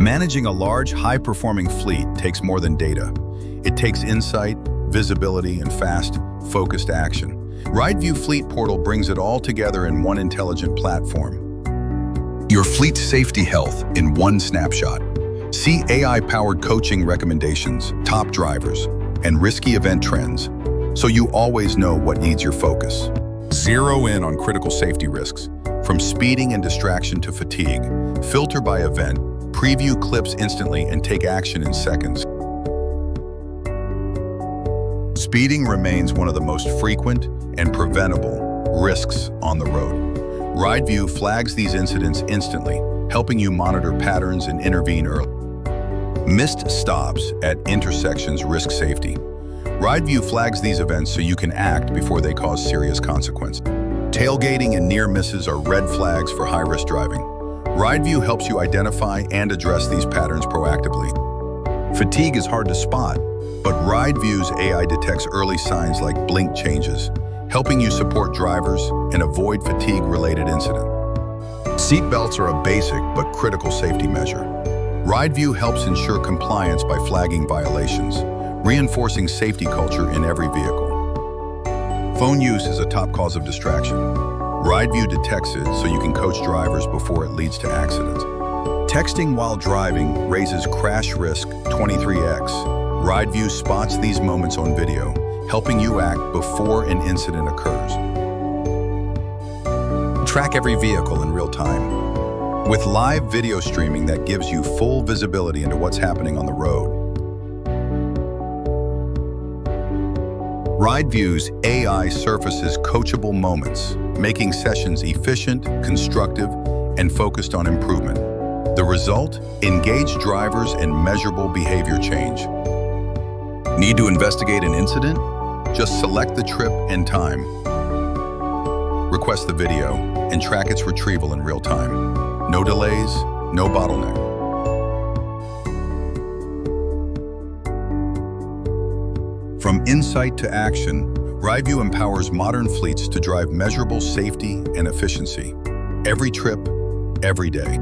Managing a large, high-performing fleet takes more than data. It takes insight, visibility, and fast, focused action. RideView Fleet Portal brings it all together in one intelligent platform. Your fleet's safety health in one snapshot. See AI-powered coaching recommendations, top drivers, and risky event trends, so you always know what needs your focus. Zero in on critical safety risks, from speeding and distraction to fatigue. Filter by event, preview clips instantly, and take action in seconds. Speeding remains one of the most frequent and preventable risks on the road. RideView flags these incidents instantly, helping you monitor patterns and intervene early. Missed stops at intersections risk safety. RideView flags these events so you can act before they cause serious consequences. Tailgating and near misses are red flags for high-risk driving. RideView helps you identify and address these patterns proactively. Fatigue is hard to spot, but RideView's AI detects early signs like blink changes, helping you support drivers and avoid fatigue-related incidents. Seatbelts are a basic but critical safety measure. RideView helps ensure compliance by flagging violations, reinforcing safety culture in every vehicle. Phone use is a top cause of distraction. RideView detects it so you can coach drivers before it leads to accidents. Texting while driving raises crash risk 23x. RideView spots these moments on video, helping you act before an incident occurs. Track every vehicle in real time. With live video streaming that gives you full visibility into what's happening on the road. RideView's AI surfaces coachable moments, making sessions efficient, constructive, and focused on improvement. The result? Engaged drivers and measurable behavior change. Need to investigate an incident? Just select the trip and time. Request the video and track its retrieval in real time. No delays, no bottleneck. From insight to action, RideView empowers modern fleets to drive measurable safety and efficiency. Every trip, every day.